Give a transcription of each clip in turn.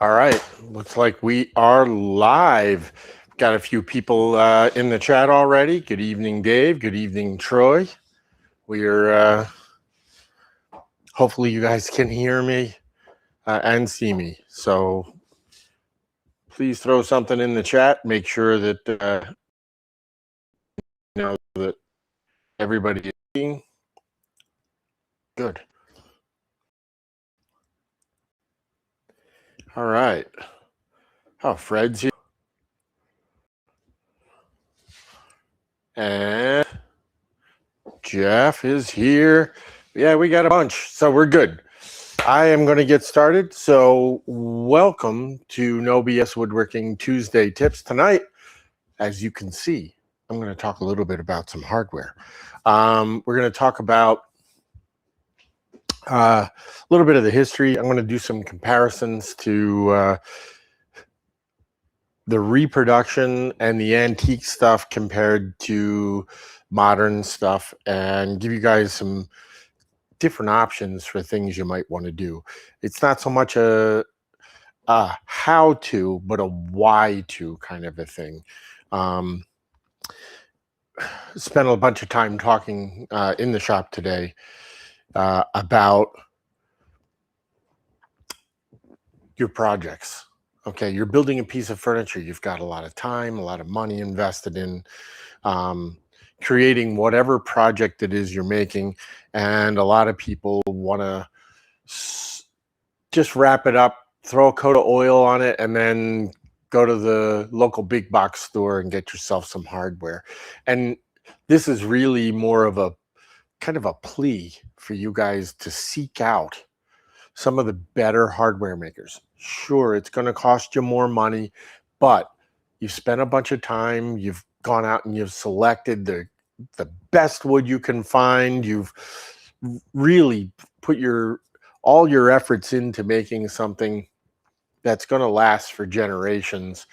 All right, looks like we are live. Got a few people in the chat already. Good evening, Dave. Good evening, Troy. We are, hopefully you guys can hear me and see me. So please throw something in the chat. Make sure that, you know, that everybody is seeing. Good. All right. Oh, Fred's here. And Jeff is here. Yeah, we got a bunch, so we're good. I am going to get started. So welcome to No BS Woodworking Tuesday Tips. Tonight, as you can see, I'm going to talk a little bit about some hardware. We're going to talk about a little bit of the history. I'm going to do some comparisons to the reproduction and the antique stuff compared to modern stuff, and give you guys some different options for things you might want to do. It's not so much a how to, but a why to kind of a thing. Spent a bunch of time talking in the shop today about your projects. Okay, you're building a piece of furniture. You've got a lot of time, a lot of money invested in creating whatever project it is you're making. And a lot of people want to just wrap it up, throw a coat of oil on it, and then go to the local big box store and get yourself some hardware. And this is really more of a kind of a plea for you guys to seek out some of the better hardware makers. Sure, it's going to cost you more money, but you've spent a bunch of time, you've gone out and you've selected the best wood you can find. You've really put all your efforts into making something that's going to last for generations.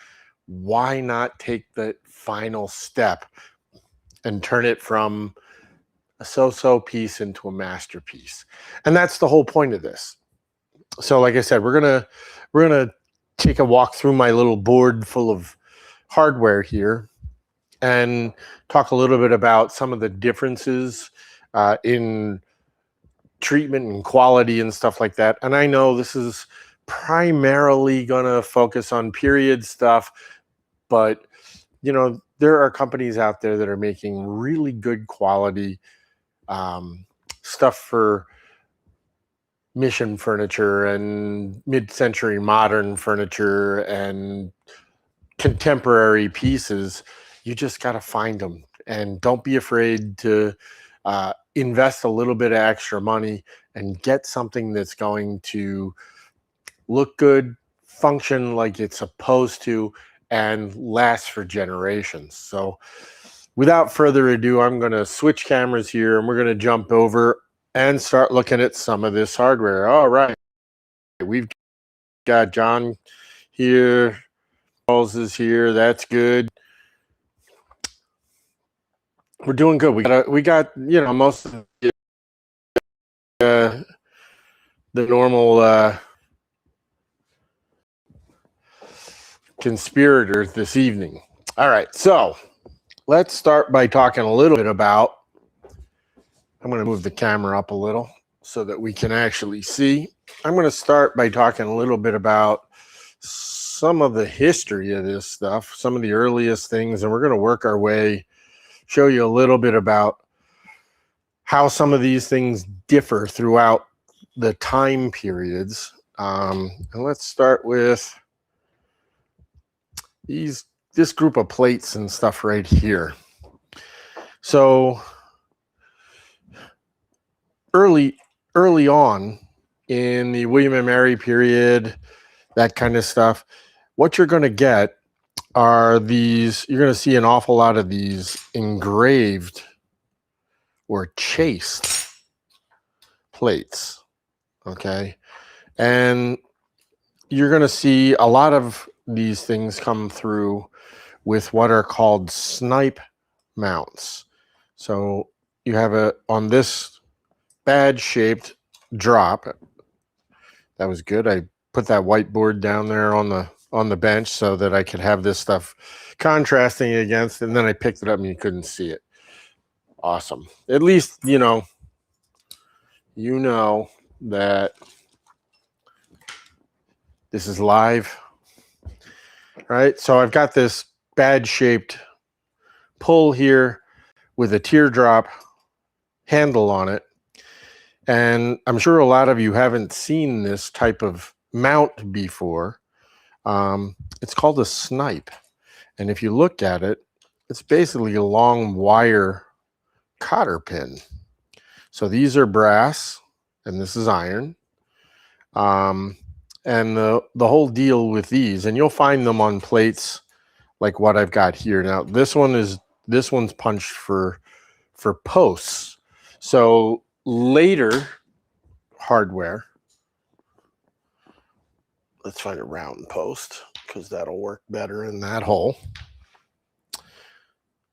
Why not take the final step and turn it from a so-so piece into a masterpiece? And that's the whole point of this. So like I said, we're gonna take a walk through my little board full of hardware here and talk a little bit about some of the differences in treatment and quality and stuff like that. And I know this is primarily gonna focus on period stuff, but you know, there are companies out there that are making really good quality stuff for mission furniture and mid-century modern furniture and contemporary pieces. You just got to find them, and don't be afraid to invest a little bit of extra money and get something that's going to look good, function like it's supposed to, and last for generations. So without further ado, I'm going to switch cameras here, and we're going to jump over and start looking at some of this hardware. All right, we've got John here, Charles is here. That's good. We're doing good. We got you know, most of the normal conspirators this evening. All right, so let's start by talking a little bit about. I'm going to move the camera up a little so that we can actually see. I'm going to start by talking a little bit about some of the history of this stuff, some of the earliest things, and we're going to work our way, show you a little bit about how some of these things differ throughout the time periods. And let's start with this group of plates and stuff right here. So early on in the William and Mary period, that kind of stuff, what you're going to get are these, you're going to see an awful lot of these engraved or chased plates, okay? And you're going to see a lot of these things come through with what are called snipe mounts. So you have on this badge-shaped drop. That was good. I put that whiteboard down there on the bench so that I could have this stuff contrasting against, and then I picked it up and you couldn't see it. Awesome. At least you know that this is live. Right? So I've got this bad shaped pull here with a teardrop handle on it. And I'm sure a lot of you haven't seen this type of mount before. It's called a snipe. And if you look at it, it's basically a long wire cotter pin. So these are brass and this is iron. And the whole deal with these, and you'll find them on plates like what I've got here. Now this one's punched for posts. So later hardware, let's find a round post because that'll work better in that hole.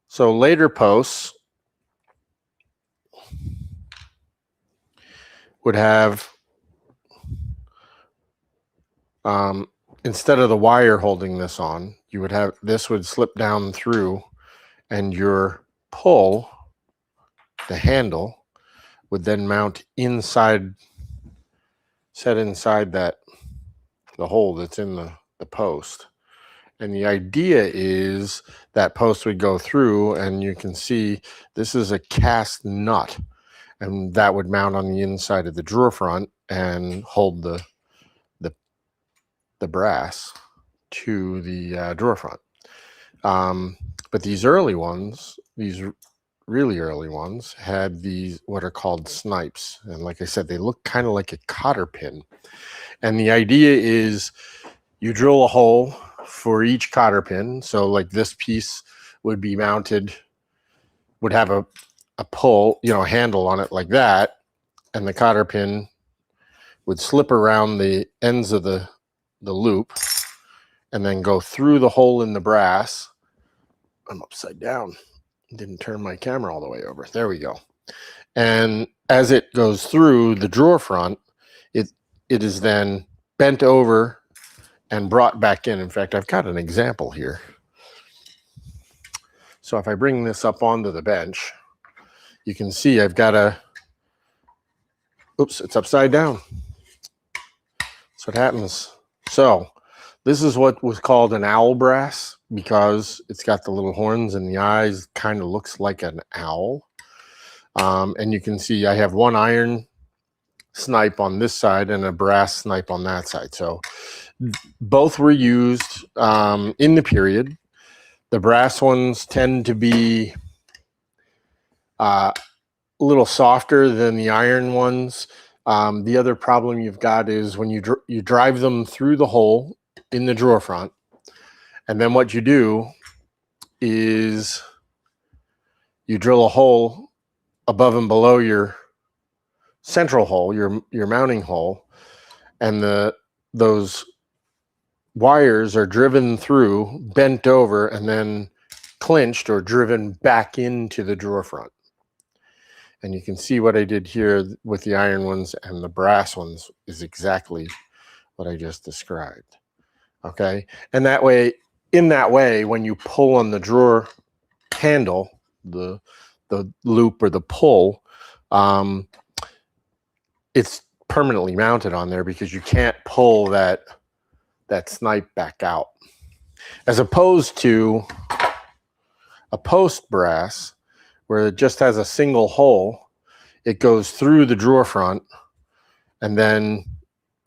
So later posts would have instead of the wire holding this on, you would have this would slip down through, and your pull, the handle, would then mount inside, set inside that the hole that's in the post. And the idea is that post would go through, and you can see this is a cast nut, and that would mount on the inside of the drawer front and hold the brass to the drawer front. But these early ones, these really early ones, had these what are called snipes, and like I said, they look kind of like a cotter pin. And the idea is you drill a hole for each cotter pin. So like this piece would be mounted, would have a pull, handle on it like that, and the cotter pin would slip around the ends of the loop and then go through the hole in the brass. I'm upside down. Didn't turn my camera all the way over. There we go. And as it goes through the drawer front, it is then bent over and brought back in. In fact, I've got an example here. So if I bring this up onto the bench, you can see I've got oops, it's upside down. That's what happens. So this is what was called an owl brass because it's got the little horns and the eyes, kind of looks like an owl. And you can see I have one iron snipe on this side and a brass snipe on that side. So both were used in the period. The brass ones tend to be a little softer than the iron ones. The other problem you've got is when you drive them through the hole in the drawer front, and then what you do is you drill a hole above and below your central hole, your mounting hole, and those wires are driven through, bent over, and then clinched or driven back into the drawer front. And you can see what I did here with the iron ones and the brass ones is exactly what I just described. Okay. And that way, in that way, when you pull on the drawer handle, the loop or the pull, it's permanently mounted on there because you can't pull that snipe back out. As opposed to a post brass, where it just has a single hole, it goes through the drawer front, and then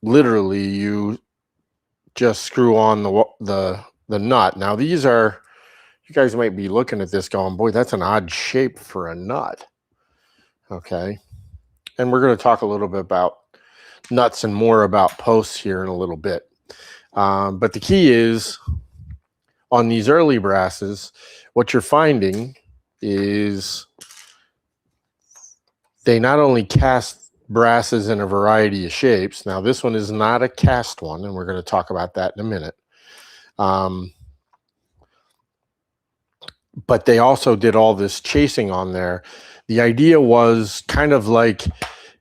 literally you just screw on the nut. Now these are, you guys might be looking at this going, boy, that's an odd shape for a nut. Okay. And we're going to talk a little bit about nuts and more about posts here in a little bit. But the key is on these early brasses, what you're finding is they not only cast brasses in a variety of shapes. Now this one is not a cast one, and we're going to talk about that in a minute. But they also did all this chasing on there. The idea was kind of like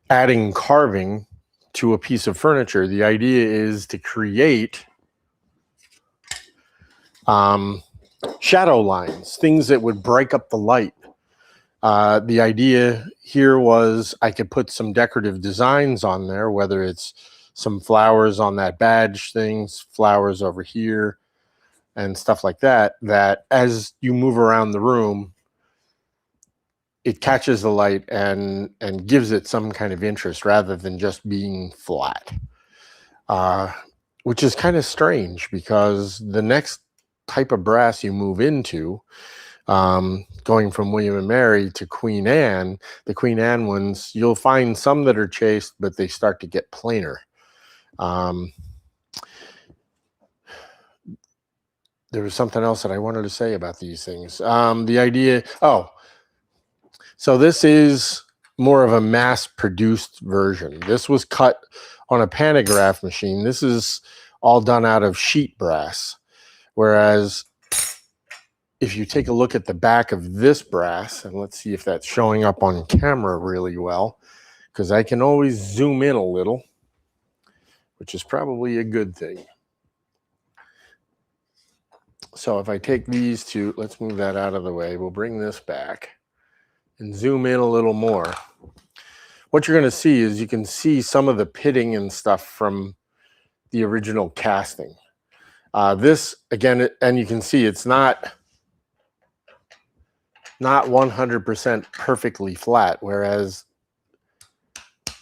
adding carving to a piece of furniture. The idea is to create shadow lines, things that would break up the light. The idea here was I could put some decorative designs on there, whether it's some flowers on that badge things, flowers over here, and stuff like that, that as you move around the room, it catches the light and gives it some kind of interest rather than just being flat. Which is kind of strange because the next type of brass you move into, going from William and Mary to Queen Anne, the Queen Anne ones, you'll find some that are chased, but they start to get plainer. There was something else that I wanted to say about these things. The idea, so this is more of a mass-produced version. This was cut on a pantograph machine. This is all done out of sheet brass. Whereas if you take a look at the back of this brass, and let's see if that's showing up on camera really well, because I can always zoom in a little, which is probably a good thing. So if I take these two, let's move that out of the way. We'll bring this back and zoom in a little more. What you're going to see is you can see some of the pitting and stuff from the original casting. This, again, and you can see it's not 100% perfectly flat, whereas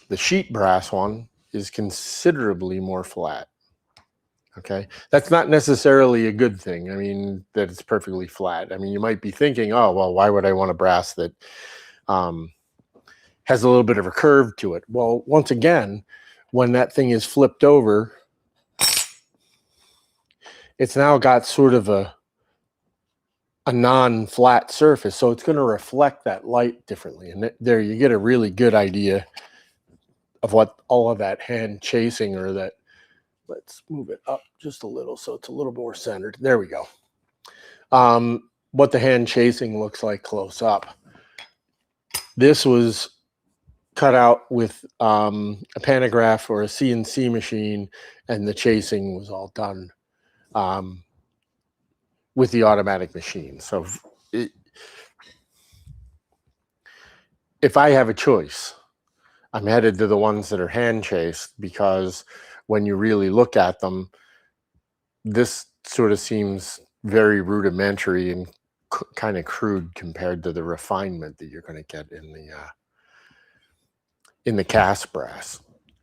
the sheet brass one is considerably more flat. Okay, that's not necessarily a good thing. I mean, that it's perfectly flat. I mean, you might be thinking, oh, well, why would I want a brass that has a little bit of a curve to it? Well, once again, when that thing is flipped over, it's now got sort of a non-flat surface, so it's going to reflect that light differently. And there you get a really good idea of what all of that hand chasing, or that, let's move it up just a little so it's a little more centered. There we go. What the hand chasing looks like close up. This was cut out with a pantograph or a CNC machine, and the chasing was all done with the automatic machine. So if I have a choice, I'm headed to the ones that are hand chased, because when you really look at them, this sort of seems very rudimentary and kind of crude compared to the refinement that you're going to get in the cast brass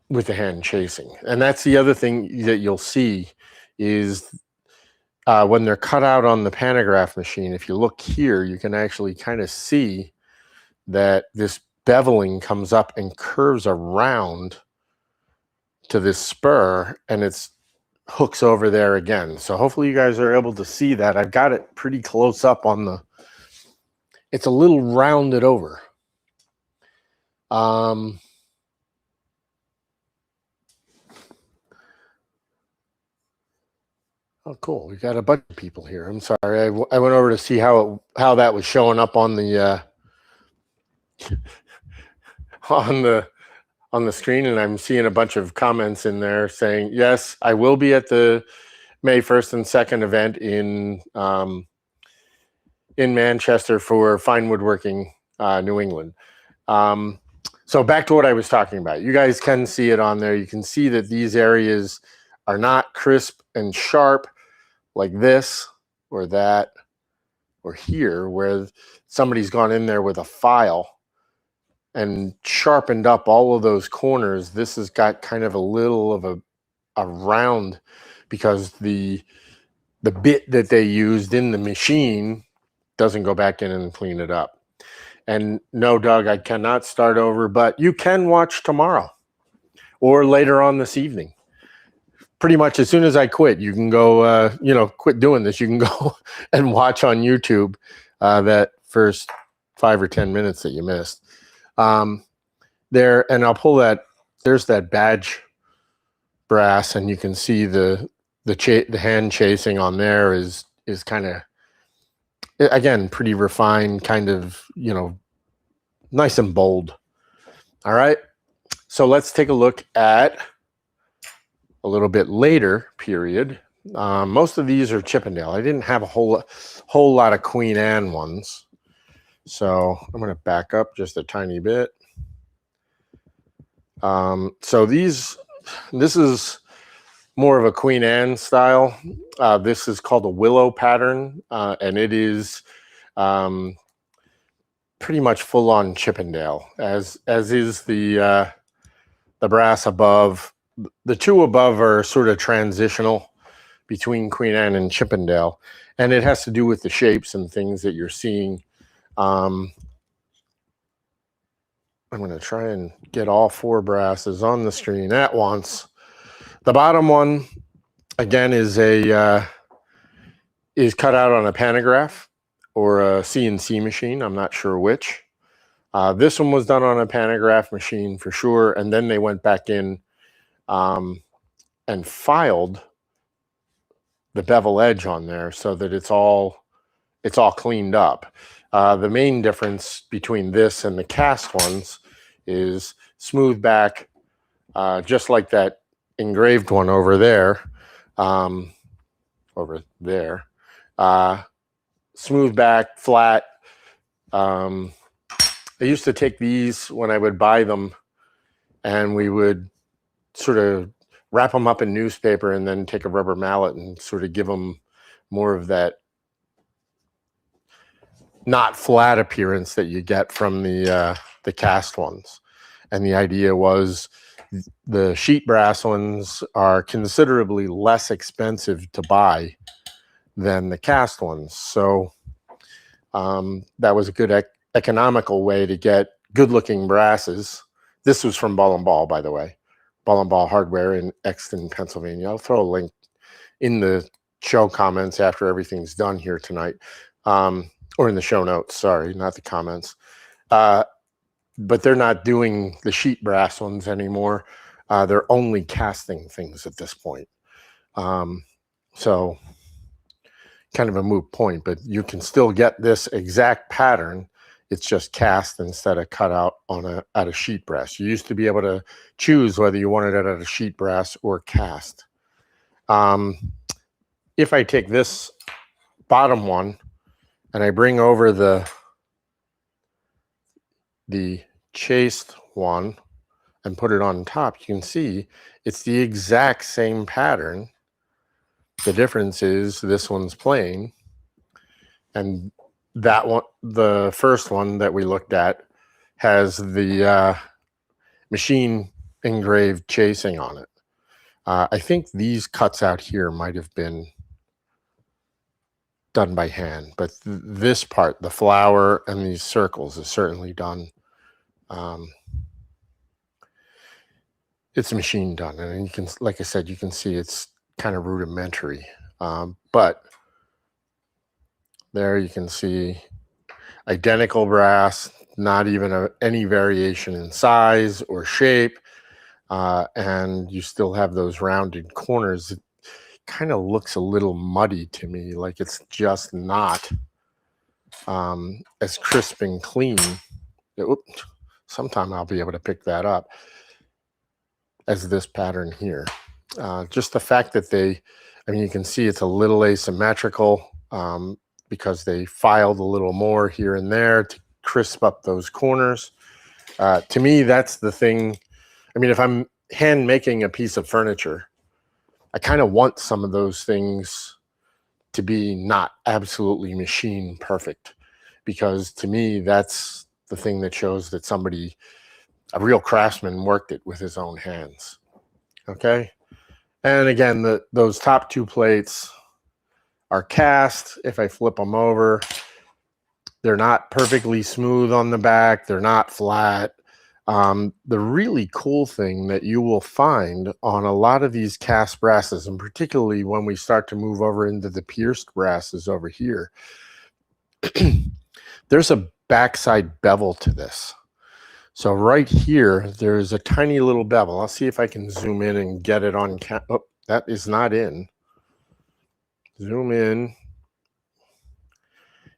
with the hand chasing. And that's the other thing that you'll see is when they're cut out on the pantograph machine, if you look here, you can actually kind of see that this beveling comes up and curves around to this spur, and it's hooks over there again. So hopefully you guys are able to see that. I've got it pretty close up on the, it's a little rounded over. Oh, cool. We got a bunch of people here. I'm sorry. I went over to see how that was showing up on the on the screen, and I'm seeing a bunch of comments in there saying, yes, I will be at the May 1st and 2nd event in Manchester for Fine Woodworking, New England. So back to what I was talking about. You guys can see it on there. You can see that these areas are not crisp and sharp like this or that or here, where somebody's gone in there with a file and sharpened up all of those corners. This has got kind of a little of a round, because the bit that they used in the machine doesn't go back in and clean it up. And no, Doug, I cannot start over, but you can watch tomorrow or later on this evening. Pretty much as soon as I quit, you can go, quit doing this. You can go and watch on YouTube that first 5 or 10 minutes that you missed. There, and I'll pull that, there's that badge brass, and you can see the hand chasing on there is kind of, again, pretty refined, kind of, nice and bold. All right. So let's take a look at a little bit later period. Most of these are Chippendale. I didn't have a whole lot of Queen Anne ones. So I'm going to back up just a tiny bit. So this is more of a Queen Anne style. This is called a willow pattern, and it is pretty much full on Chippendale, as is the brass above. The two above are sort of transitional between Queen Anne and Chippendale, and it has to do with the shapes and things that you're seeing. I'm going to try and get all four brasses on the screen at once. The bottom one, again, is cut out on a pantograph or a CNC machine. I'm not sure which. This one was done on a pantograph machine for sure, and then they went back in and filed the bevel edge on there so that it's all cleaned up. The main difference between this and the cast ones is smooth back, just like that engraved one over there. Smooth back, flat. I used to take these when I would buy them, and we would sort of wrap them up in newspaper and then take a rubber mallet and sort of give them more of that not flat appearance that you get from the cast ones. And the idea was the sheet brass ones are considerably less expensive to buy than the cast ones. So that was a good economical way to get good looking brasses. This was from Ball and Ball, by the way. Ball and Ball Hardware in Exton, Pennsylvania. I'll throw a link in the show comments after everything's done here tonight. Or in the show notes, sorry, not the comments. But they're not doing the sheet brass ones anymore. They're only casting things at this point. So kind of a moot point, but you can still get this exact pattern. It's just cast instead of cut out out of sheet brass. You used to be able to choose whether you wanted it out of sheet brass or cast. If I take this bottom one and I bring over the chased one and put it on top, you can see it's the exact same pattern. The difference is this one's plain, and that one, the first one that we looked at, has the machine engraved chasing on it. I think these cuts out here might have been done by hand, but this part, the flower and these circles, is certainly done. It's machine done, and you can, like I said, you can see it's kind of rudimentary, but there you can see identical brass, not even any variation in size or shape, and you still have those rounded corners. It kind of looks a little muddy to me, like it's just not as crisp and clean. Sometime I'll be able to pick that up as this pattern here. Just the fact that you can see it's a little asymmetrical because they filed a little more here and there to crisp up those corners. To me, that's the thing. I mean, if I'm hand making a piece of furniture, I kind of want some of those things to be not absolutely machine perfect, because to me, that's the thing that shows that somebody, a real craftsman, worked it with his own hands. Okay. And again, those top two plates are cast. If I flip them over, they're not perfectly smooth on the back. They're not flat. The really cool thing that you will find on a lot of these cast brasses, and particularly when we start to move over into the pierced brasses over here, there's a backside bevel to this. So right here, there's a tiny little bevel. I'll see if I can zoom in and get it on. Oh, that is not in. Zoom in.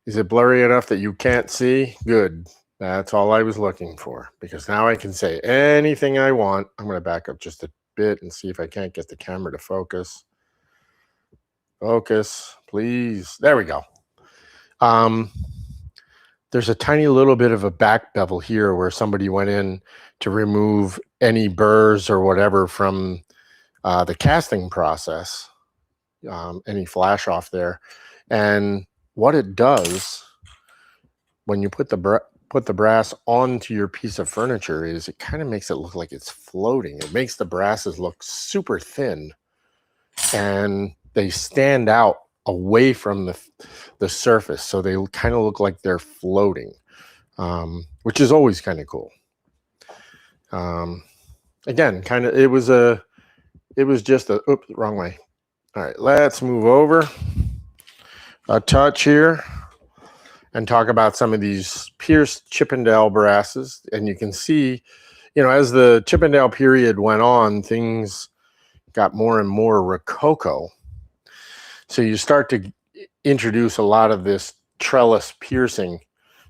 Is it blurry enough that you can't see? Good. That's all I was looking for, because now I can say anything I want. I'm going to back up just a bit and see if I can't get the camera to focus. Focus, please. There we go. Um, there's a tiny little bit of a back bevel here where somebody went in to remove any burrs or whatever from the casting process, any flash off there. And what it does when you put the brass onto your piece of furniture is it kind of makes it look like it's floating. It makes the brasses look super thin, and they stand out away from the surface, so they kind of look like they're floating, which is always kind of cool. Again, kind of, it was just a, oops, wrong way. All right, let's move over a touch here and talk about some of these pierced Chippendale brasses. And you can see, as the Chippendale period went on, things got more and more rococo. So you start to introduce a lot of this trellis piercing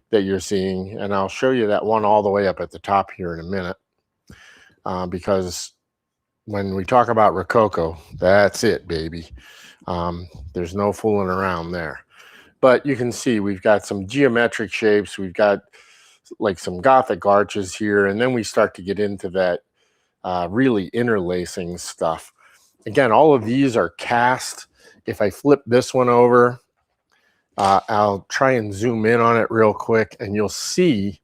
that you're seeing. And I'll show you that one all the way up at the top here in a minute. Because when we talk about rococo, that's it, baby. There's no fooling around there. But you can see we've got some geometric shapes. We've got like some Gothic arches here. And then we start to get into that really interlacing stuff. Again, all of these are cast. If I flip this one over, I'll try and zoom in on it real quick, and you'll see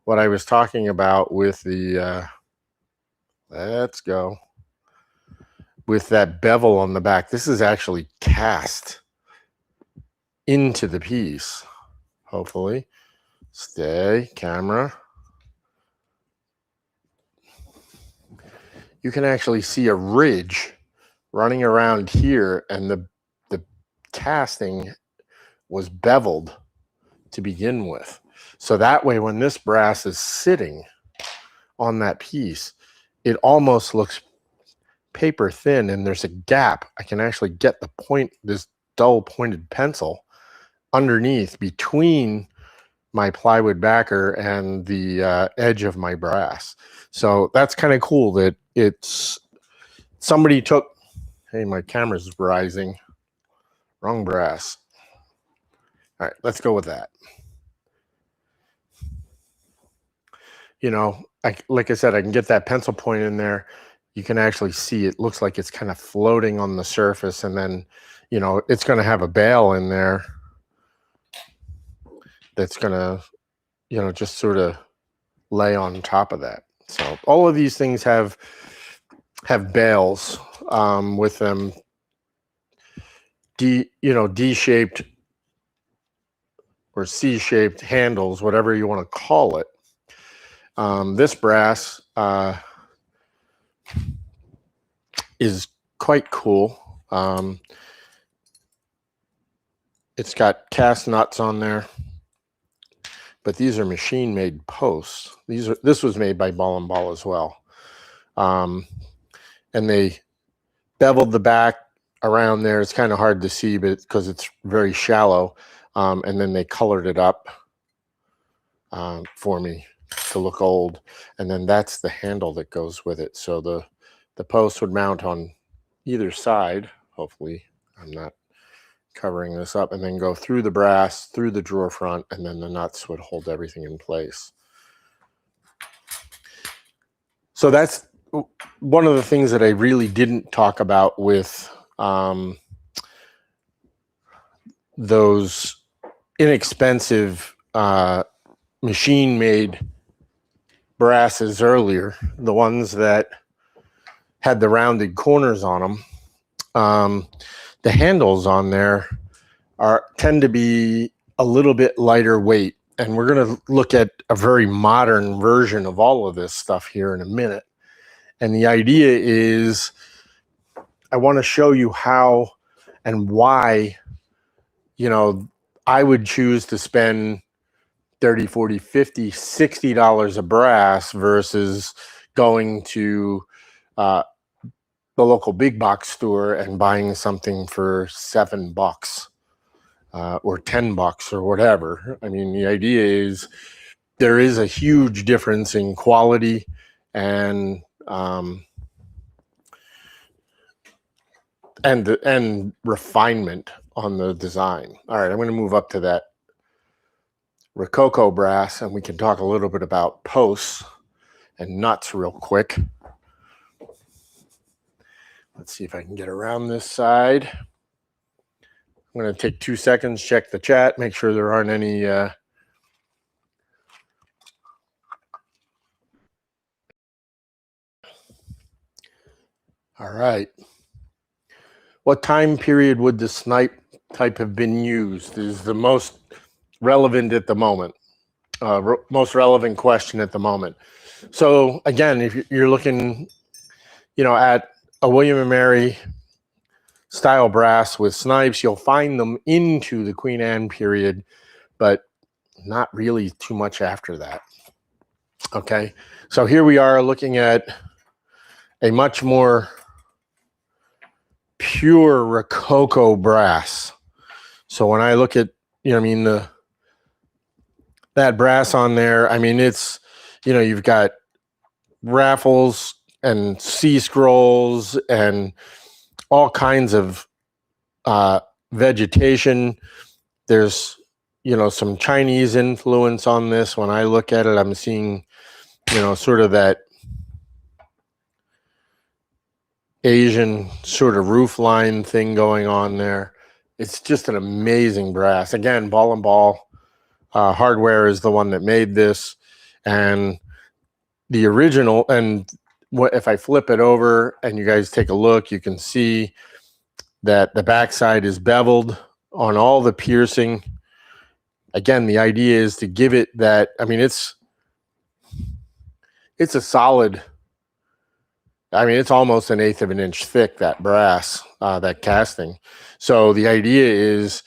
what I was talking about with the, let's go, with that bevel on the back. This is actually cast into the piece, hopefully. Stay, camera. You can actually see a ridge running around here, and the casting was beveled to begin with. So that way, when this brass is sitting on that piece, it almost looks paper thin, and there's a gap. I can actually get the point, this dull pointed pencil underneath between my plywood backer and the edge of my brass. So that's kind of cool that it's somebody took, hey, my camera's rising. Wrong brass. All right, let's go with that. Like I said, I can get that pencil point in there. You can actually see it looks like it's kind of floating on the surface, and then, it's going to have a bail in there that's going to, just sort of lay on top of that. So all of these things have bails with them, D-shaped or C-shaped handles, whatever you want to call it. This brass is quite cool. It's got cast nuts on there, but these are machine-made posts. This was made by Ball and Ball as well, and they beveled the back around there. It's kind of hard to see, but because it's very shallow, and then they colored it up for me to look old, and then that's the handle that goes with it. So the post would mount on either side. Hopefully I'm not covering this up, and then go through the brass, through the drawer front, and then the nuts would hold everything in place. So that's one of the things that I really didn't talk about with those inexpensive machine-made brasses earlier, the ones that had the rounded corners on them. The handles on there tend to be a little bit lighter weight, and we're going to look at a very modern version of all of this stuff here in a minute. And the idea is I want to show you how and why, I would choose to spend $30, $40, $50, $60 a brass versus going to the local big box store and buying something for $7 or $10 or whatever. I mean, the idea is there is a huge difference in quality and refinement on the design. All right, I'm going to move up to that Rococo brass, and we can talk a little bit about posts and nuts real quick. Let's see if I can get around this side. I'm going to take 2 seconds, check the chat, make sure there aren't any all right. What time period would the snipe type have been used is the most relevant at the moment. Most relevant question at the moment. So again, if you're looking, at a William and Mary style brass with snipes, you'll find them into the Queen Anne period, but not really too much after that. Okay, so here we are looking at a much more pure Rococo brass. So when I look at, that brass on there, it's, you've got raffles and sea scrolls and all kinds of vegetation. There's, some Chinese influence on this. When I look at it, I'm seeing, sort of that Asian sort of roof line thing going on there. It's just an amazing brass. Again, Ball and Ball hardware is the one that made this, and the original. And what if I flip it over and you guys take a look, you can see that the backside is beveled on all the piercing. Again, the idea is to give it that. It's a solid. It's almost 1/8 of an inch thick, that brass, that casting. So the idea is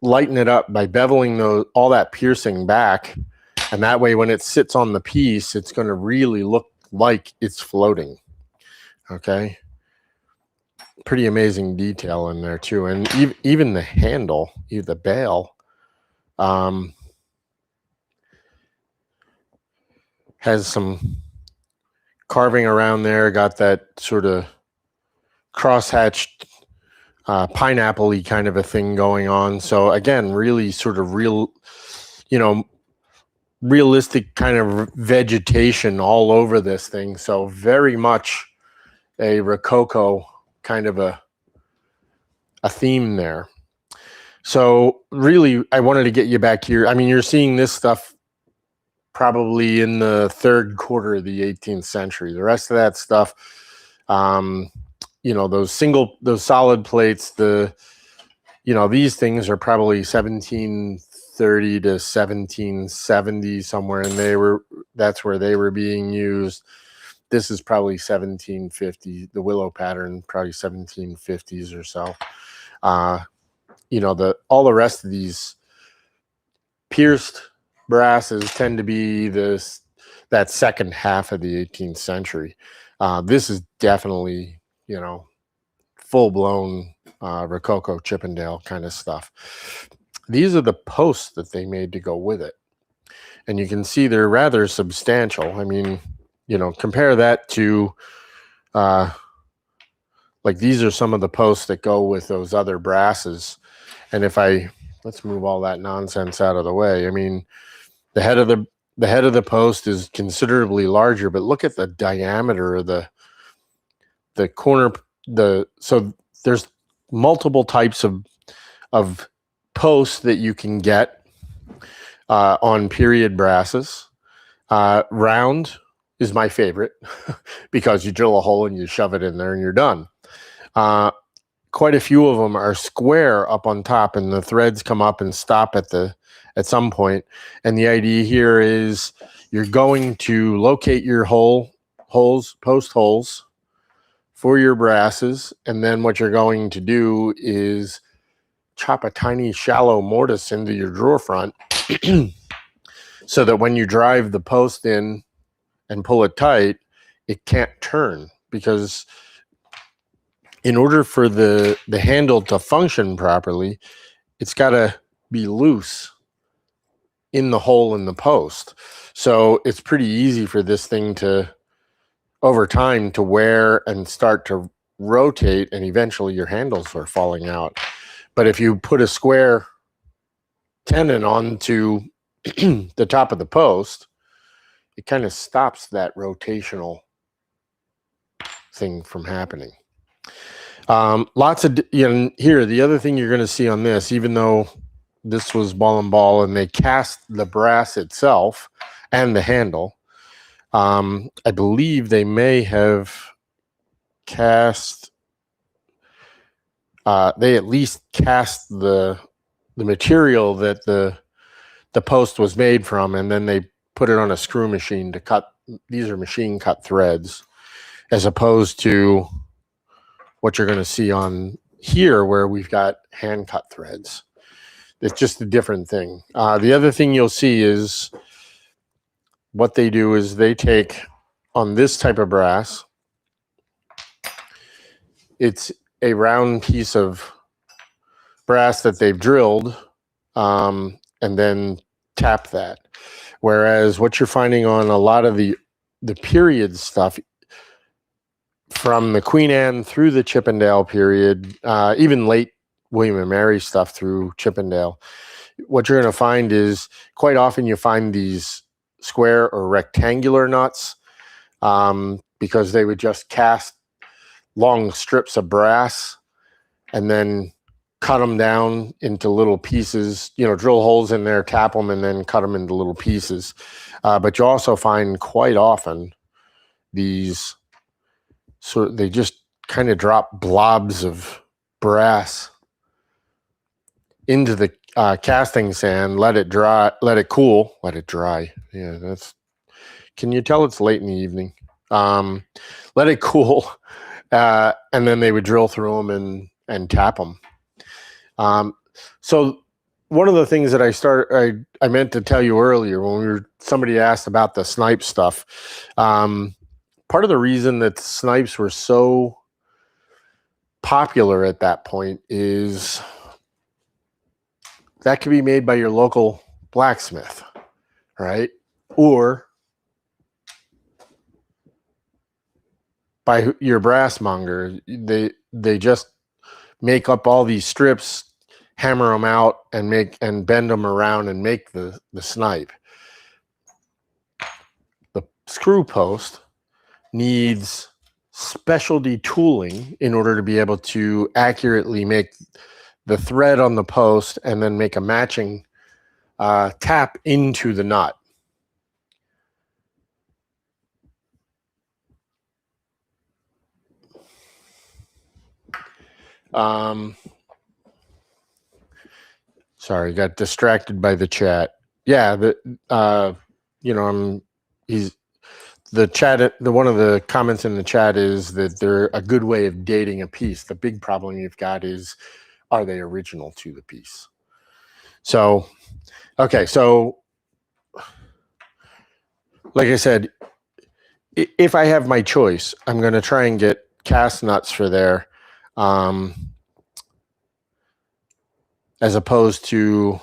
lighten it up by beveling all that piercing back. And that way, when it sits on the piece, it's going to really look like it's floating. Okay. Pretty amazing detail in there too. And even the handle, the bail, has some carving around there, got that sort of cross-hatched pineapple-y kind of a thing going on. So again, really sort of realistic kind of vegetation all over this thing. So very much a Rococo kind of a theme there. So really, I wanted to get you back here. You're seeing this stuff probably in the third quarter of the 18th century. The rest of that stuff, those solid plates, these things are probably 1730 to 1770, somewhere in that's where they were being used. This is probably 1750, the willow pattern, probably 1750s or so. All the rest of these pierced brasses tend to be that second half of the 18th century. This is definitely, full-blown Rococo Chippendale kind of stuff. These are the posts that they made to go with it. And you can see they're rather substantial. Compare that to, these are some of the posts that go with those other brasses. And let's move all that nonsense out of the way. The head of the post is considerably larger, but look at the diameter of the corner. So there's multiple types of posts that you can get on period brasses. Round is my favorite because you drill a hole and you shove it in there and you're done. Quite a few of them are square up on top, and the threads come up and stop at some point. And the idea here is you're going to locate your post holes for your brasses, and then what you're going to do is chop a tiny shallow mortise into your drawer front so that when you drive the post in and pull it tight, it can't turn, because in order for the handle to function properly, it's got to be loose in the hole in the post. So it's pretty easy for this thing to, over time, to wear and start to rotate, and eventually your handles are falling out. But if you put a square tenon onto the top of the post, it kind of stops that rotational thing from happening. Lots of, here, the other thing you're going to see on this, even though this was ball and ball and they cast the brass itself and the handle, I believe they may have cast, they at least cast the material that the post was made from, and then they put it on a screw machine to cut. These are machine cut threads, as opposed to what you're going to see on here where we've got hand cut threads. It's just a different thing. The other thing you'll see is what they do is they take, on this type of brass, it's a round piece of brass that they've drilled, and then tap that. Whereas what you're finding on a lot of the period stuff, from the Queen Anne through the Chippendale period, even late William and Mary stuff through Chippendale, what you're going to find is quite often you find these square or rectangular nuts, because they would just cast long strips of brass and then cut them down into little pieces, drill holes in there, tap them, and then cut them into little pieces. But you also find quite often these they just kind of drop blobs of brass into the casting sand, let it dry, let it cool, let it dry. Yeah, can you tell it's late in the evening? Let it cool, and then they would drill through them and tap them. So one of the things that I meant to tell you earlier when somebody asked about the snipe stuff, part of the reason that snipes were so popular at that point is that could be made by your local blacksmith, right? Or by your brass monger. They just make up all these strips, hammer them out, and bend them around and make the snipe. The screw post needs specialty tooling in order to be able to accurately make the thread on the post and then make a matching tap into the nut. Sorry, got distracted by the chat. Yeah, the chat. One of the comments in the chat is that they're a good way of dating a piece. The big problem you've got is, are they original to the piece? So, okay, so like I said, if I have my choice, I'm going to try and get cast nuts for there, as opposed to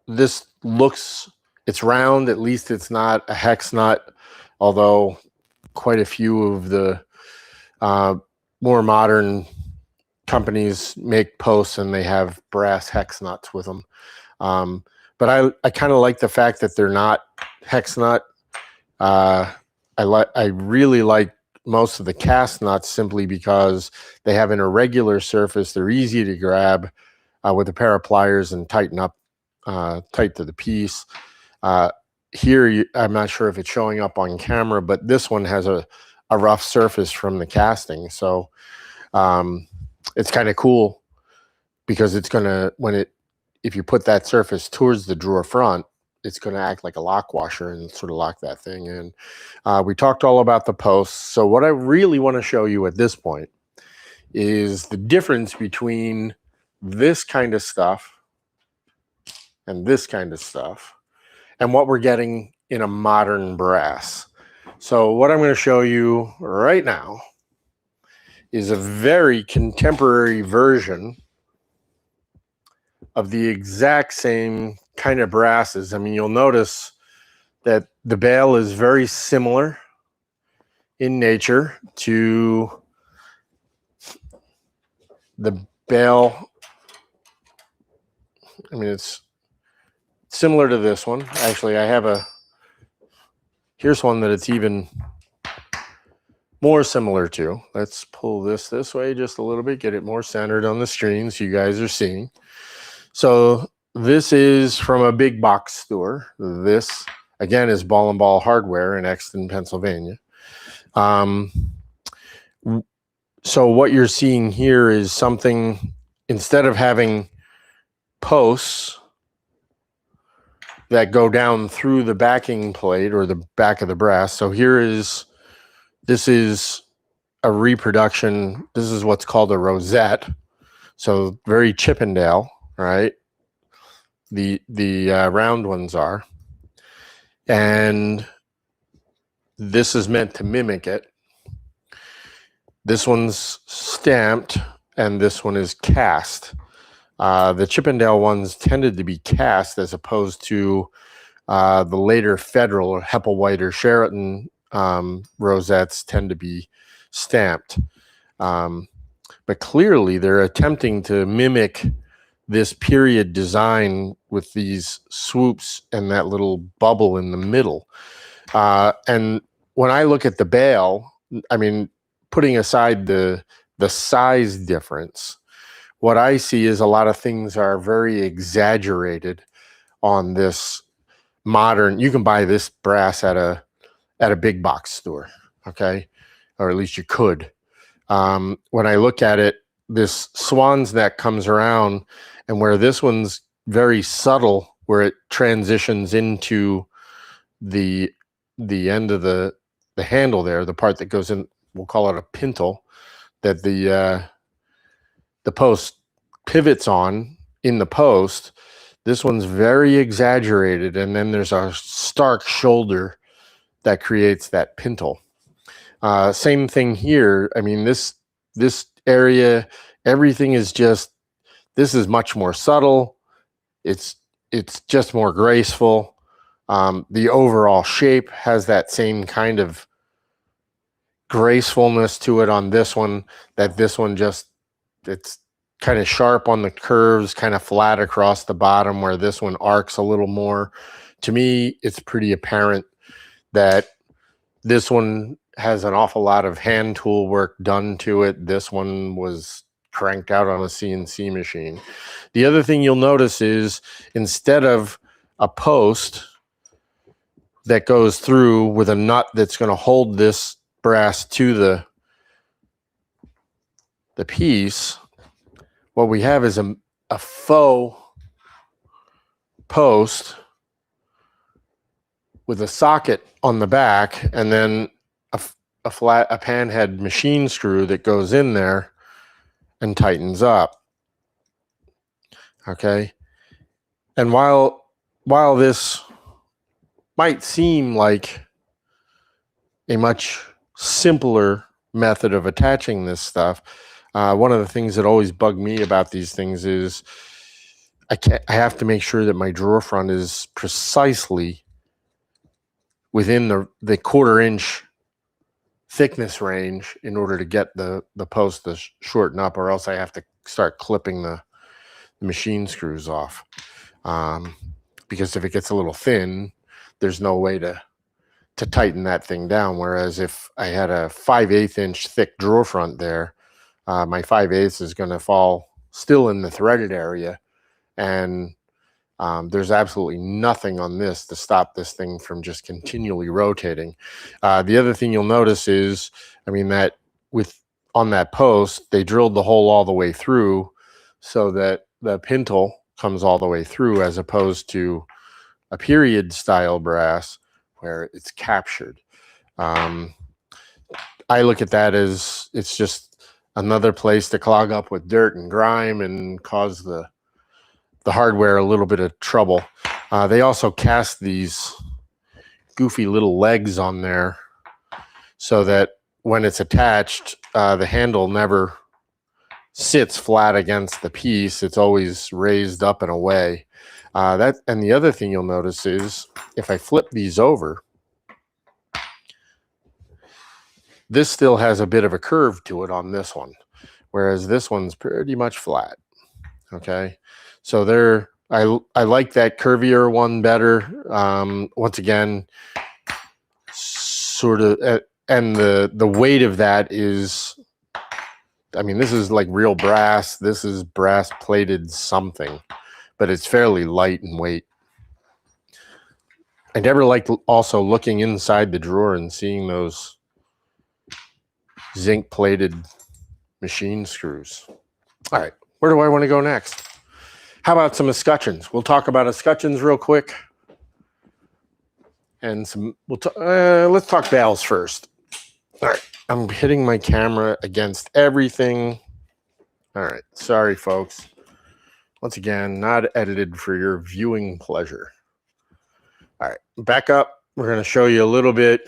this looks, it's round, at least it's not a hex nut, although quite a few of the more modern companies make posts and they have brass hex nuts with them. But I kind of like the fact that they're not hex nut. I really like most of the cast nuts simply because they have an irregular surface. They're easy to grab with a pair of pliers and tighten up tight to the piece. Here, I'm not sure if it's showing up on camera, but this one has a rough surface from the casting. So it's kind of cool because it's going to, if you put that surface towards the drawer front, it's going to act like a lock washer and sort of lock that thing in. We talked all about the posts. So what I really want to show you at this point is the difference between this kind of stuff and this kind of stuff and what we're getting in a modern brass. So what I'm going to show you right now is a very contemporary version of the exact same kind of brasses. I mean, you'll notice that the bale is very similar in nature to the bale. I mean, it's similar to this one. Actually, here's one that it's even more similar to. Let's pull this way just a little bit, get it more centered on the screen so you guys are seeing. So this is from a big box store. This, again, is Ball and Ball Hardware in Exton, Pennsylvania. So what you're seeing here is something, instead of having posts that go down through the backing plate or the back of the brass. So this is a reproduction. This is what's called a rosette. So very Chippendale, right? The round ones are. And this is meant to mimic it. This one's stamped and this one is cast. The Chippendale ones tended to be cast as opposed to the later Federal or Hepplewhite or Sheraton rosettes tend to be stamped. But clearly they're attempting to mimic this period design with these swoops and that little bubble in the middle. And when I look at the bale, I mean, putting aside the size difference, what I see is a lot of things are very exaggerated on this modern. You can buy this brass at a big box store, okay? Or at least you could. When I look at it, this swan's neck comes around, and where this one's very subtle, where it transitions into the end of the handle there, the part that goes in, we'll call it a pintle, that the post pivots on in the post. This one's very exaggerated, and then there's a stark shoulder that creates that pintle. Same thing here. I mean, this area, everything is just, this is much more subtle. It's just more graceful. The overall shape has that same kind of gracefulness to it on this one, that this one just, it's kind of sharp on the curves, kind of flat across the bottom, where this one arcs a little more. To me, it's pretty apparent that this one has an awful lot of hand tool work done to it. This one was cranked out on a CNC machine. The other thing you'll notice is, instead of a post that goes through with a nut that's going to hold this brass to the piece, what we have is a faux post with a socket on the back, and then a panhead machine screw that goes in there and tightens up. Okay. And while this might seem like a much simpler method of attaching this stuff, one of the things that always bugged me about these things is I have to make sure that my drawer front is precisely within the 1/4 inch thickness range in order to get the post to shorten up, or else I have to start clipping the machine screws off. Because if it gets a little thin, there's no way to tighten that thing down. Whereas if I had a 5/8 inch thick drawer front there, my 5/8 is going to fall still in the threaded area, and there's absolutely nothing on this to stop this thing from just continually rotating. The other thing you'll notice is, I mean, that on that post, they drilled the hole all the way through so that the pintle comes all the way through, as opposed to a period style brass where it's captured. I look at that as it's just another place to clog up with dirt and grime and cause the hardware a little bit of trouble. They also cast these goofy little legs on there so that when it's attached, the handle never sits flat against the piece. It's always raised up and away. And the other thing you'll notice is if I flip these over, this still has a bit of a curve to it on this one, whereas this one's pretty much flat. Okay, so I like that curvier one better. Once again, sort of, and the weight of that is, I mean, this is like real brass. This is brass plated something, but it's fairly light in weight. I never liked also looking inside the drawer and seeing those zinc plated machine screws. All right, where do I want to go next? How about some escutcheons? We'll talk about escutcheons real quick. And let's talk valves first. All right, I'm hitting my camera against everything. All right, sorry folks. Once again, not edited for your viewing pleasure. All right, back up. We're going to show you a little bit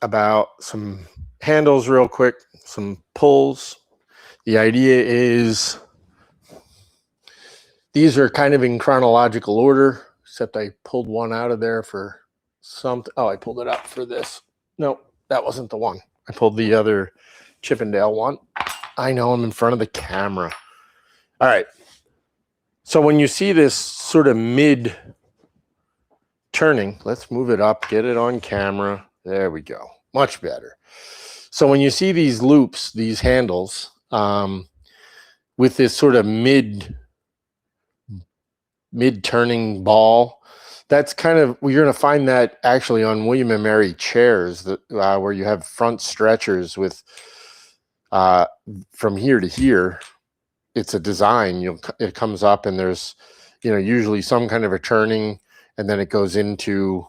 about some handles real quick, some pulls. The idea is these are kind of in chronological order, except I pulled one out of there for something. Oh, I pulled it up for this. No, that wasn't the one. I pulled the other Chippendale one. I know I'm in front of the camera. All right. So when you see this sort of mid turning, let's move it up, get it on camera. There we go. Much better. So when you see these loops, these handles, with this sort of mid turning ball, that's kind of, well, you're going to find that actually on William and Mary chairs that where you have front stretchers with from here to here. It's a design. It comes up and there's, usually some kind of a turning, and then it goes into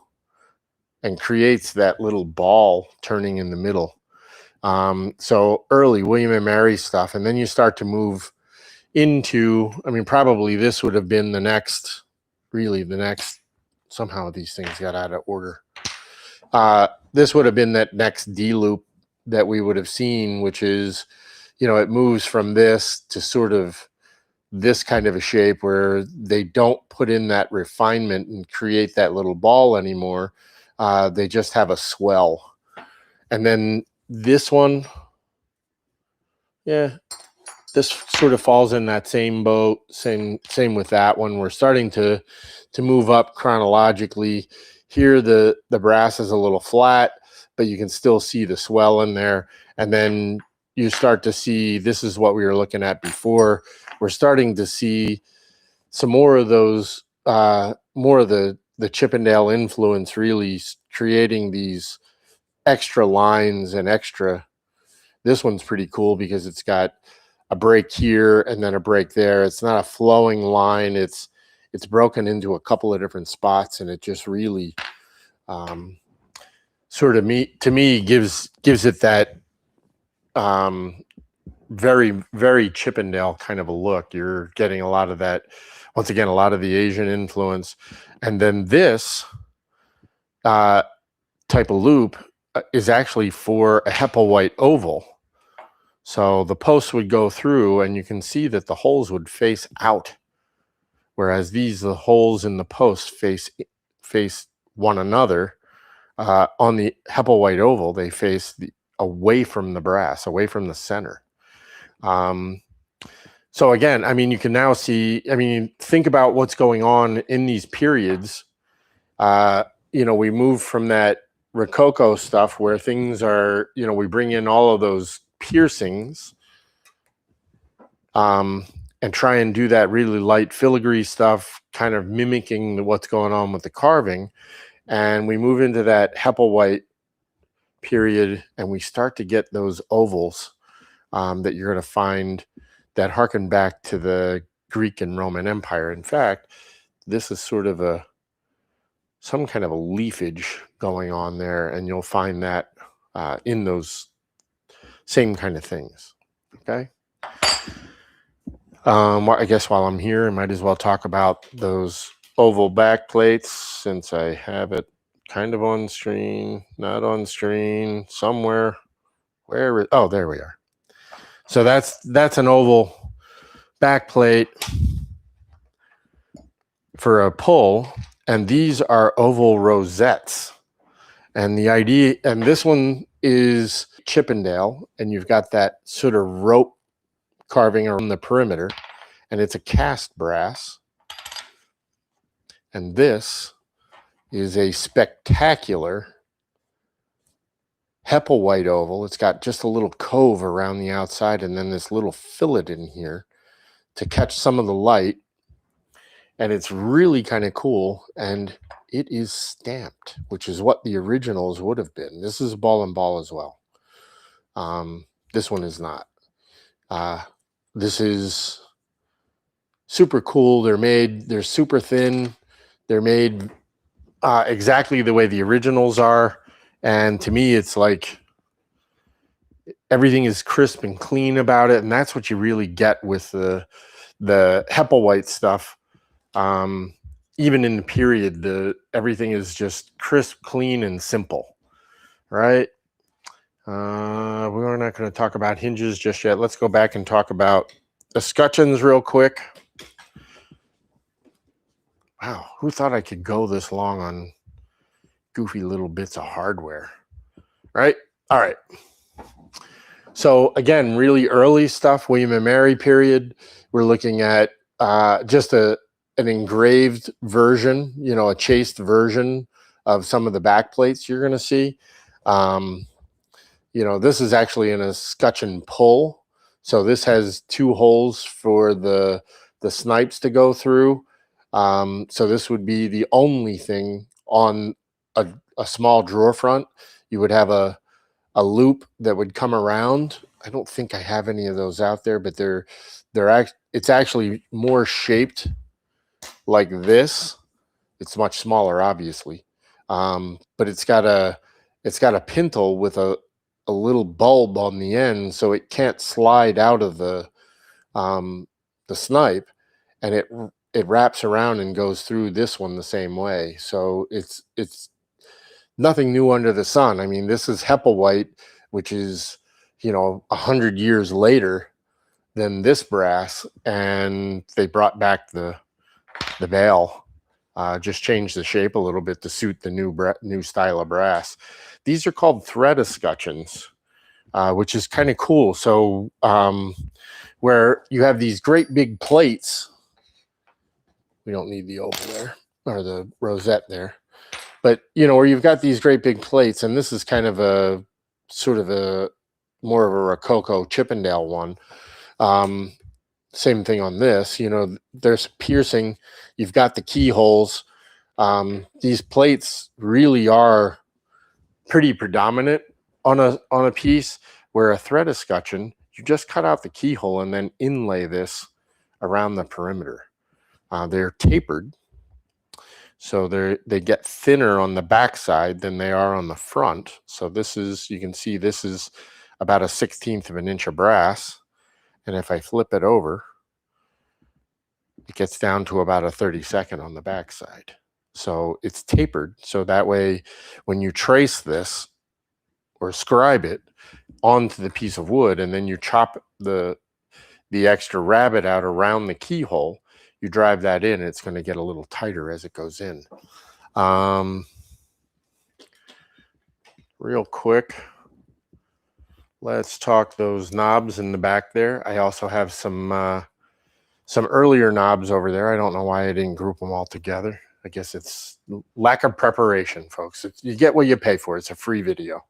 and creates that little ball turning in the middle. So early William and Mary stuff, and then you start to move into, I mean, probably this would have been the next, somehow these things got out of order. This would have been that next D loop that we would have seen, which is, it moves from this to sort of this kind of a shape where they don't put in that refinement and create that little ball anymore. They just have a swell. And then this one, yeah, this sort of falls in that same boat. Same with that one. We're starting to move up chronologically. Here the brass is a little flat, but you can still see the swell in there. And then you start to see, this is what we were looking at before. We're starting to see some more of those, more of the Chippendale influence really creating these extra lines and extra. This one's pretty cool because it's got a break here and then a break there. It's not a flowing line. It's broken into a couple of different spots, and it just really sort of to me gives it that very, very Chippendale kind of a look. You're getting a lot of that, once again, a lot of the Asian influence. And then this type of loop is actually for a Hepplewhite oval. So the posts would go through, and you can see that the holes would face out, whereas the holes in the posts face one another. On the Hepplewhite oval, they face away from the brass, away from the center. So again, I mean, you can now see, I mean, think about what's going on in these periods. We move from that Rococo stuff where things are, we bring in all of those piercings and try and do that really light filigree stuff, kind of mimicking what's going on with the carving. And we move into that Hepplewhite period, and we start to get those ovals that you're going to find that harken back to the Greek and Roman Empire. In fact, this is sort of some kind of a leafage going on there, and you'll find that in those same kind of things. Okay. I guess while I'm here, I might as well talk about those oval back plates, since I have it kind of on screen, not on screen, somewhere. Oh, there we are. So that's an oval back plate for a pull, and these are oval rosettes. And the idea, and this one is Chippendale, and you've got that sort of rope carving around the perimeter, and it's a cast brass. And this is a spectacular Hepplewhite oval. It's got just a little cove around the outside and then this little fillet in here to catch some of the light. And it's really kind of cool. And it is stamped, which is what the originals would have been. This is ball and ball as well. This one is not. This is super cool. They're super thin. They're made exactly the way the originals are. And to me, it's like everything is crisp and clean about it. And that's what you really get with the Hepplewhite stuff. Even in the period, everything is just crisp, clean, and simple, right? We're not going to talk about hinges just yet. Let's go back and talk about escutcheons real quick. Wow, who thought I could go this long on goofy little bits of hardware, right? All right. So again, really early stuff, William and Mary period. We're looking at just an engraved version, you know, a chased version of some of the back plates you're going to see. You know, this is actually an escutcheon pull. So this has two holes for the snipes to go through. So this would be the only thing on a small drawer front. You would have a loop that would come around. I don't think I have any of those out there, but it's actually more shaped like this. It's much smaller, obviously, but it's got a pintle with a little bulb on the end, so it can't slide out of the snipe, and it wraps around and goes through this one the same way. So it's nothing new under the sun. I mean, this is Hepplewhite, which is, you know, 100 years later than this brass, and they brought back the bail, just changed the shape a little bit to suit the new style of brass. These are called thread escutcheons, which is kind of cool. So where you have these great big plates, we don't need the oval there or the rosette there. But, you know, where you've got these great big plates, and this is kind of a sort of a more of a Rococo Chippendale one. Same thing on this, you know, there's piercing. You've got the keyholes. These plates really are pretty predominant on a piece, where a thread escutcheon, you just cut out the keyhole and then inlay this around the perimeter. They're tapered. So they get thinner on the back side than they are on the front. So this is, you can see this is about a 1/16 of an inch of brass. And if I flip it over, it gets down to about a 32nd on the back side. So it's tapered. So that way, when you trace this or scribe it onto the piece of wood, and then you chop the extra rabbet out around the keyhole, you drive that in, it's going to get a little tighter as it goes in. Real quick, let's talk those knobs in the back there. I also have some earlier knobs over there. I don't know why I didn't group them all together. I guess it's lack of preparation, folks. You get what you pay for. It's a free video.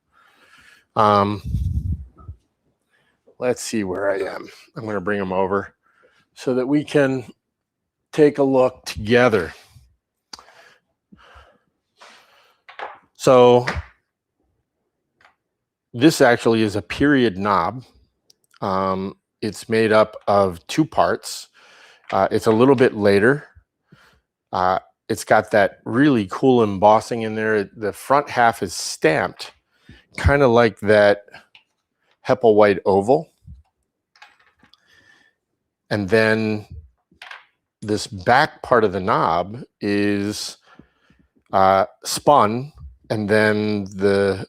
Let's see where I am. I'm going to bring them over so that we can take a look together. So this actually is a period knob. It's made up of two parts. It's a little bit later. It's got that really cool embossing in there. The front half is stamped, kind of like that Hepplewhite oval. And then this back part of the knob is spun, and then the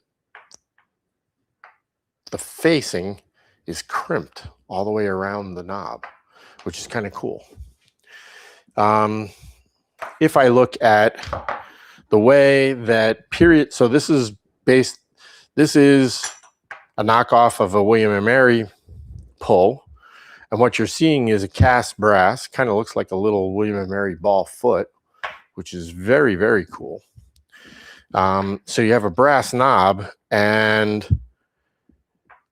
the facing is crimped all the way around the knob, which is kind of cool. If I look at the way that so this is a knockoff of a William & Mary pull. And what you're seeing is a cast brass, kind of looks like a little William & Mary ball foot, which is very, very cool. So you have a brass knob, and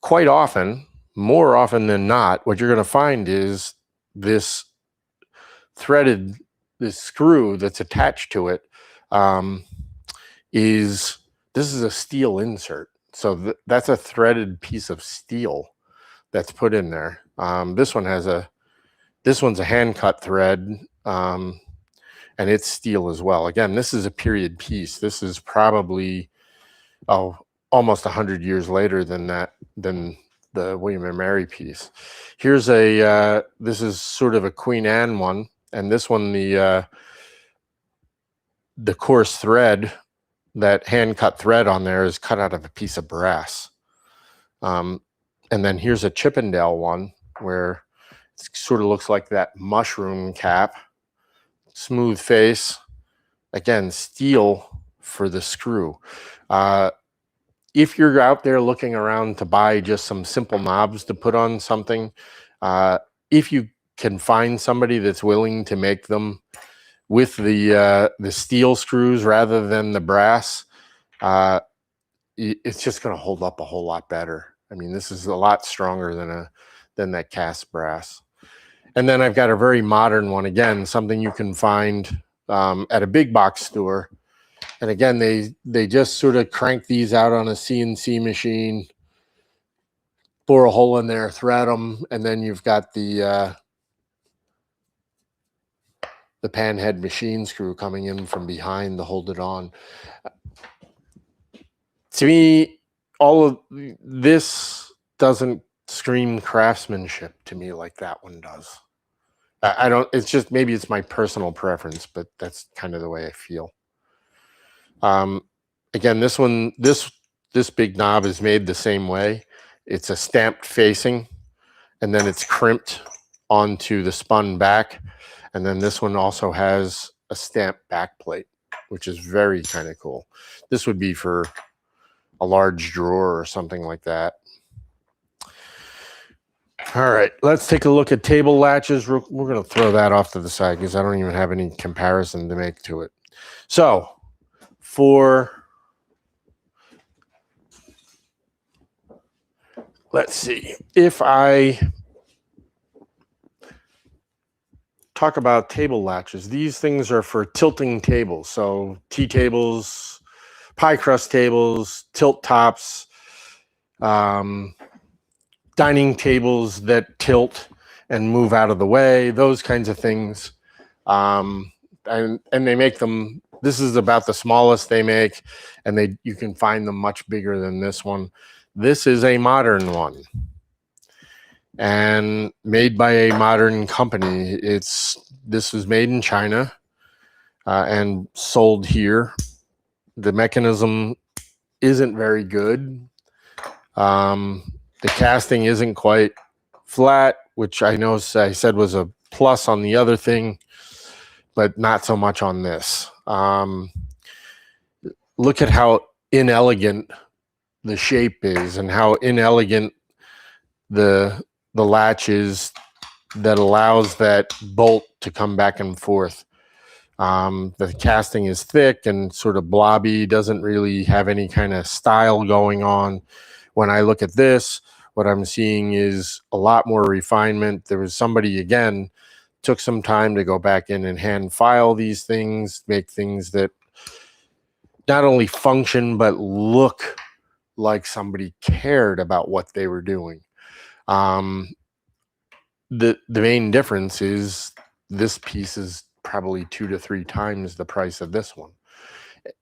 quite often, more often than not, what you're going to find is this screw that's attached to it this is a steel insert. So that's a threaded piece of steel that's put in there. This one's a hand cut thread, and it's steel as well. Again, this is a period piece. This is probably almost 100 years later than the William & Mary piece. Here's this is sort of a Queen Anne one, and this one, the coarse thread, that hand cut thread on there, is cut out of a piece of brass. And then here's a Chippendale one where it sort of looks like that mushroom cap, smooth face, again, steel for the screw. If you're out there looking around to buy just some simple knobs to put on something, if you can find somebody that's willing to make them with the steel screws rather than the brass, it's just going to hold up a whole lot better. I mean, this is a lot stronger than that cast brass. And then I've got a very modern one, again, something you can find at a big box store. And again, they just sort of crank these out on a CNC machine, bore a hole in there, thread them, and then you've got the panhead machine screw coming in from behind to hold it on. To me, all of this doesn't scream craftsmanship to me like that one does. I don't, it's just, maybe it's my personal preference, but that's kind of the way I feel. Again, this one, this big knob is made the same way. It's a stamped facing, and then it's crimped onto the spun back. And then this one also has a stamped back plate, which is very kind of cool. This would be for a large drawer or something like that. All right, let's take a look at table latches. We're going to throw that off to the side because I don't even have any comparison to make to it. So let's see, if I talk about table latches, these things are for tilting tables. So tea tables, pie crust tables, tilt tops, dining tables that tilt and move out of the way, those kinds of things. And they make them, this is about the smallest they make, and you can find them much bigger than this one. This is a modern one and made by a modern company. This was made in China and sold here. The mechanism isn't very good. The casting isn't quite flat, which I know I said was a plus on the other thing, but not so much on this. Look at how inelegant the shape is and how inelegant the latch is that allows that bolt to come back and forth. The casting is thick and sort of blobby, doesn't really have any kind of style going on. When I look at this, what I'm seeing is a lot more refinement. There was somebody, again, took some time to go back in and hand file these things, make things that not only function, but look like somebody cared about what they were doing. The main difference is this piece is probably 2 to 3 times the price of this one.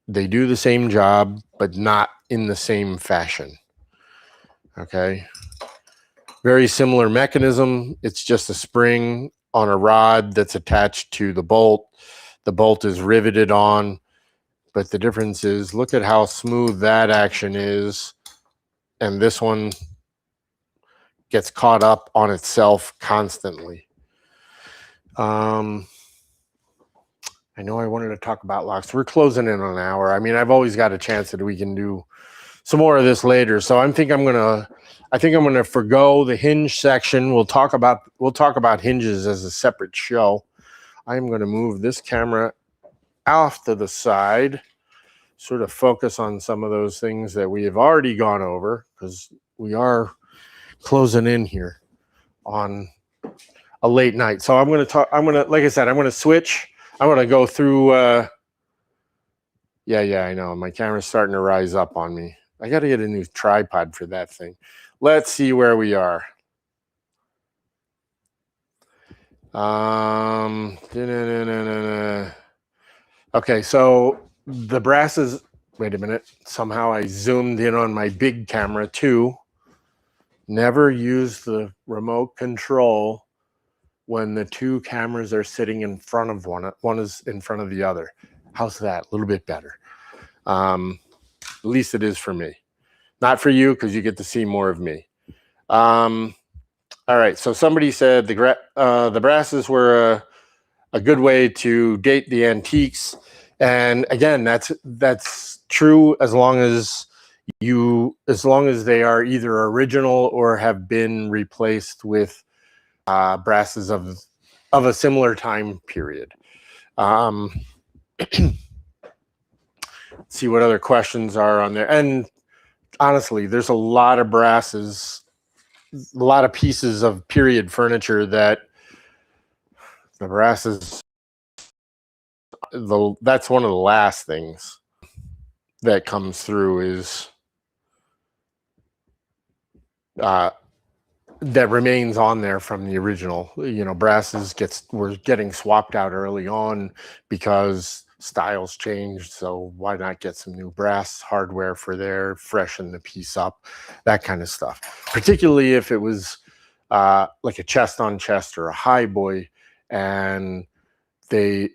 They do the same job, but not in the same fashion. Okay. Very similar mechanism. It's just a spring on a rod that's attached to the bolt. The bolt is riveted on, but the difference is, look at how smooth that action is. And this one gets caught up on itself constantly. I know I wanted to talk about locks. We're closing in on an hour. I mean, I've always got a chance that we can do some more of this later. So I think I'm gonna forgo the hinge section. We'll talk about hinges as a separate show. I'm gonna move this camera off to the side, sort of focus on some of those things that we have already gone over, because we are closing in here on a late night. So like I said, I'm gonna switch. I'm gonna go through yeah, I know. My camera's starting to rise up on me. I gotta get a new tripod for that thing. Let's see where we are. Okay, so the brasses, wait a minute. Somehow I zoomed in on my big camera too. Never use the remote control when the two cameras are sitting in front of one is in front of the other. How's that? A little bit better. At least it is for me. Not for you, because you get to see more of me. All right, so somebody said the brasses were a good way to date the antiques. And again, that's true as long as they are either original or have been replaced with brasses of a similar time period. See what other questions are on there. And honestly, there's a lot of brasses, a lot of pieces of period furniture that the brasses, that's one of the last things that comes through is that remains on there from the original. You know, brasses were getting swapped out early on because styles changed. So why not get some new brass hardware for there, freshen the piece up, that kind of stuff. Particularly if it was like a chest on chest or a high boy, and I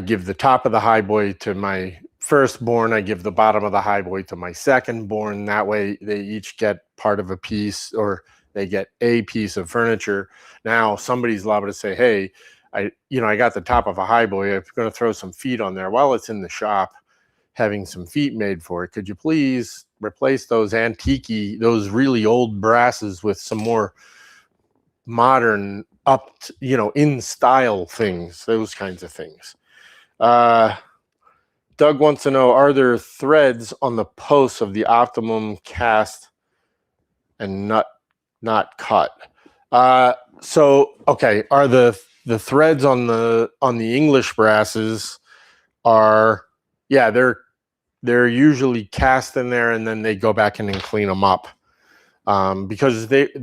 give the top of the high boy to my firstborn. I give the bottom of the high boy to my secondborn. That way they each get part of a piece, or they get a piece of furniture. Now somebody's liable to say, hey, I got the top of a high boy. I'm going to throw some feet on there while it's in the shop having some feet made for it. Could you please replace those those really old brasses with some more modern in style things, those kinds of things. Doug wants to know, are there threads on the posts of the optimum cast and not cut? Okay, are the threads on the English brasses they're usually cast in there, and then they go back in and clean them up, because they're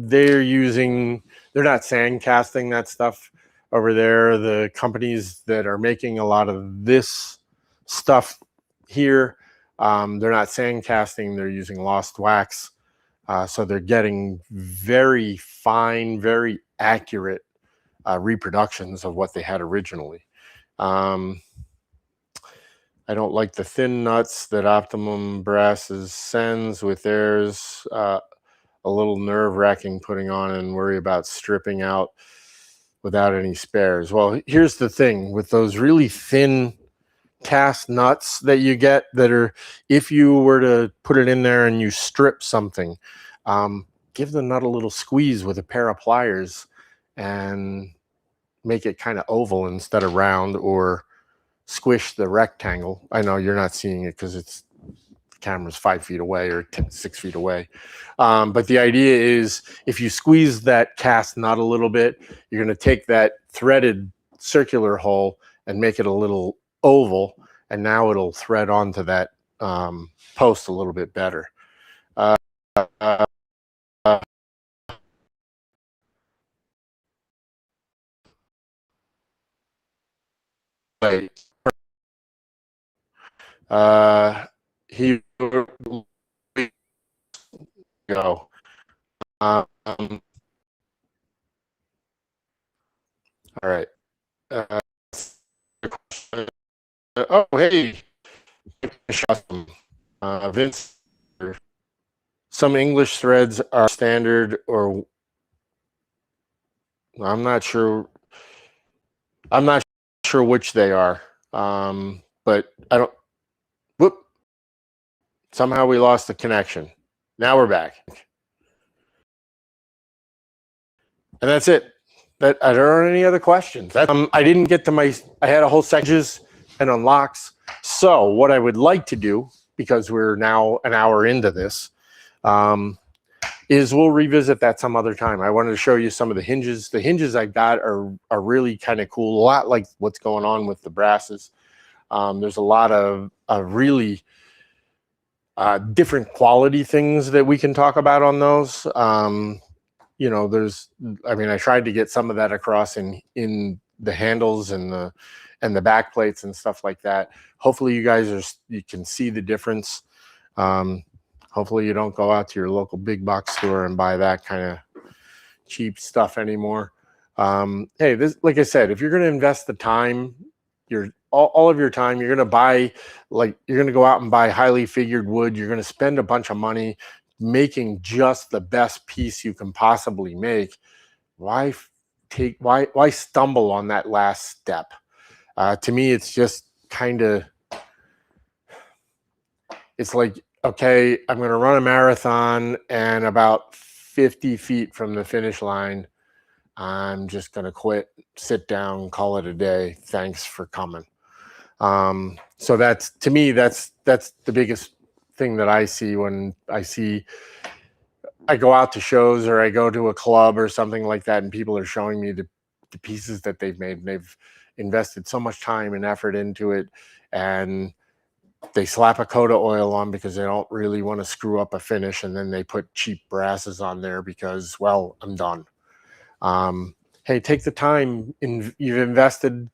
not sand casting that stuff over there. The companies that are making a lot of this stuff here, they're not sand casting, they're using lost wax. So they're getting very fine, very accurate reproductions of what they had originally. I don't like the thin nuts that Optimum Brasses sends with theirs. A little nerve-wracking putting on and worry about stripping out without any spares. Well, here's the thing with those really thin cast nuts that you get that are, if you were to put it in there and you strip something, give the nut a little squeeze with a pair of pliers and make it kind of oval instead of round, or squish the rectangle. I know you're not seeing it because the camera's 5 feet away or 6 feet away. But the idea is, if you squeeze that cast nut a little bit, you're going to take that threaded circular hole and make it a little oval, and now it'll thread onto that post a little bit better. He go. All right. Oh, hey, Vince. Some English threads are standard, or I'm not sure. I'm not sure which they are. But I don't. Whoop! Somehow we lost the connection. Now we're back, and that's it. That I don't have any other questions. I didn't get to my. I had a whole sections and unlocks. So what I would like to do, because we're now an hour into this, is we'll revisit that some other time. I wanted to show you some of the hinges. The hinges I got are really kind of cool. A lot like what's going on with the brasses. There's a lot of really different quality things that we can talk about on those. You know, I mean, I tried to get some of that across in the handles and the back plates and stuff like that. Hopefully you can see the difference. Hopefully you don't go out to your local big box store and buy that kind of cheap stuff anymore. Hey, like I said, if you're going to invest the time, all of your time, you're going to buy, like, you're going to go out and buy highly figured wood. You're going to spend a bunch of money making just the best piece you can possibly make. Why stumble on that last step? To me, it's just kind of, it's like, okay, I'm going to run a marathon, and about 50 feet from the finish line, I'm just going to quit, sit down, call it a day. Thanks for coming. So to me, that's the biggest thing that I see when I go out to shows or I go to a club or something like that, and people are showing me the pieces that they've made, and they've invested so much time and effort into it, and they slap a coat of oil on because they don't really want to screw up a finish, and then they put cheap brasses on there because, well, I'm done. Hey, take the time. You've invested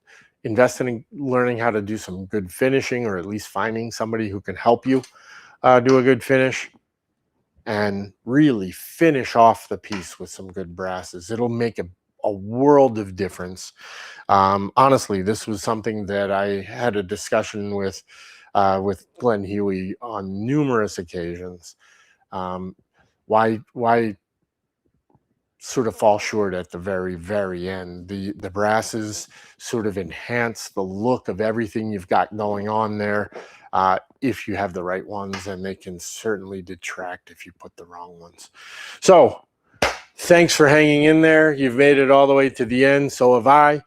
in learning how to do some good finishing, or at least finding somebody who can help you do a good finish, and really finish off the piece with some good brasses. It'll make a world of difference. Honestly, this was something that I had a discussion with Glenn Huey on numerous occasions. Why sort of fall short at the very, very end? The brasses sort of enhance the look of everything you've got going on there, if you have the right ones, and they can certainly detract if you put the wrong ones. So thanks for hanging in there. You've made it all the way to the end. So have I.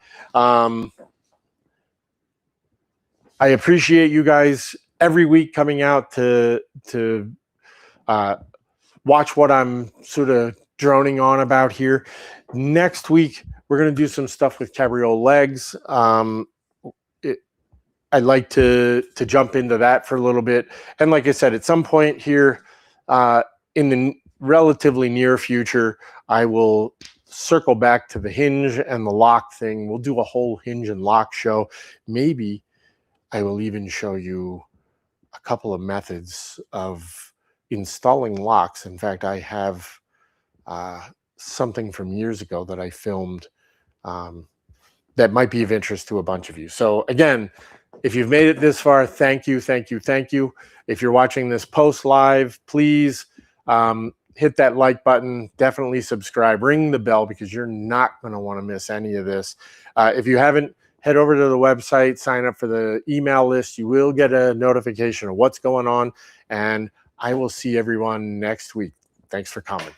I appreciate you guys every week coming out to watch what I'm sort of droning on about here. Next week, we're going to do some stuff with cabriole legs. I'd like to jump into that for a little bit. And like I said, at some point here in the relatively near future, I will circle back to the hinge and the lock thing. We'll do a whole hinge and lock show. Maybe I will even show you a couple of methods of installing locks. In fact, I have something from years ago that I filmed that might be of interest to a bunch of you. So again, if you've made it this far, thank you, thank you, thank you. If you're watching this post live, please hit that like button, definitely subscribe, ring the bell, because you're not going to want to miss any of this. If you haven't, head over to the website, sign up for the email list. You will get a notification of what's going on, and I will see everyone next week. Thanks for coming.